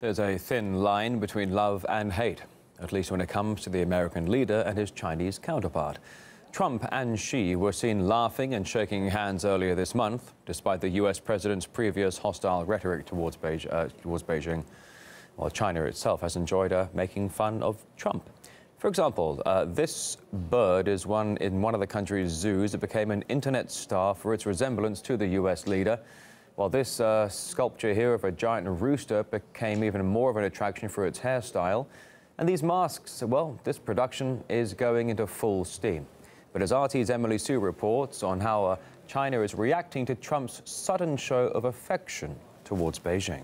There's a thin line between love and hate, at least when it comes to the American leader and his Chinese counterpart. Trump and Xi were seen laughing and shaking hands earlier this month, despite the US president's previous hostile rhetoric towards Beijing, while China itself has enjoyed making fun of Trump. For example, this bird is in one of the country's zoos that became an internet star for its resemblance to the US leader, while this sculpture here of a giant rooster became even more of an attraction for its hairstyle. And these masks, well, this production is going into full steam. But as RT's Emily Sue reports on how China is reacting to Trump's sudden show of affection towards Beijing.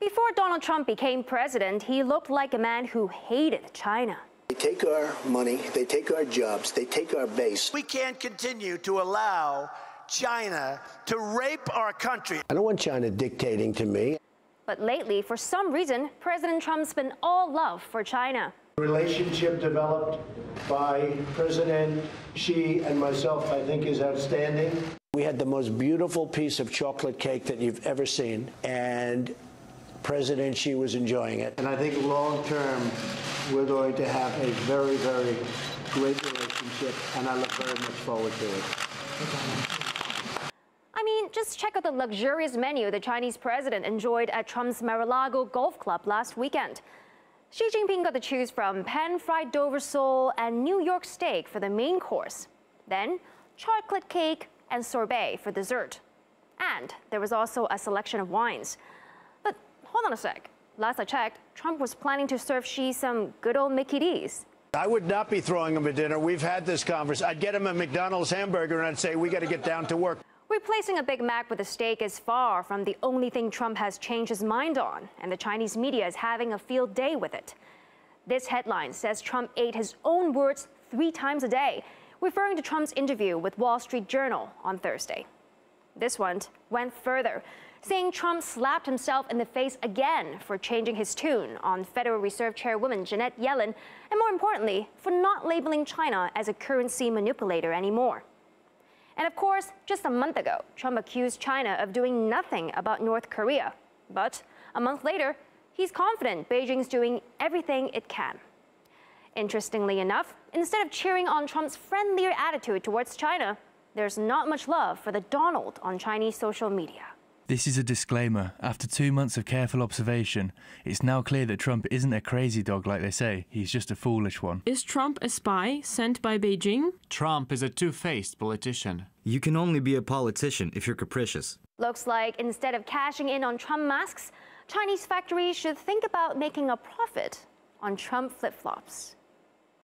Before Donald Trump became president, he looked like a man who hated China. They take our money, they take our jobs, they take our base. We can't continue to allow China to rape our country. I don't want China dictating to me. But lately, for some reason, President Trump's been all love for China. The relationship developed by President Xi and myself, I think, is outstanding. We had the most beautiful piece of chocolate cake that you've ever seen, and President Xi was enjoying it. And I think long term, we're going to have a very, very great relationship, and I look very much forward to it. I mean, just check out the luxurious menu the Chinese president enjoyed at Trump's Mar-a-Lago golf club last weekend. Xi Jinping got to choose from pan-fried Dover sole and New York steak for the main course, then chocolate cake and sorbet for dessert. And there was also a selection of wines. But hold on a sec. Last I checked, Trump was planning to serve Xi some good old Mickey D's. I would not be throwing him a dinner. We've had this conversation. I'd get him a McDonald's hamburger and I'd say, we got to get down to work. Replacing a Big Mac with a steak is far from the only thing Trump has changed his mind on, and the Chinese media is having a field day with it. This headline says Trump ate his own words 3 times a day, referring to Trump's interview with Wall Street Journal on Thursday. This one went further, saying Trump slapped himself in the face again for changing his tune on Federal Reserve Chairwoman Janet Yellen, and more importantly, for not labeling China as a currency manipulator anymore. And of course, just a month ago, Trump accused China of doing nothing about North Korea. But a month later, he's confident Beijing's doing everything it can. Interestingly enough, instead of cheering on Trump's friendlier attitude towards China, there's not much love for the Donald on Chinese social media. This is a disclaimer. After 2 months of careful observation, it's now clear that Trump isn't a crazy dog like they say. He's just a foolish one. Is Trump a spy sent by Beijing? Trump is a two-faced politician. You can only be a politician if you're capricious. Looks like instead of cashing in on Trump masks, Chinese factories should think about making a profit on Trump flip-flops.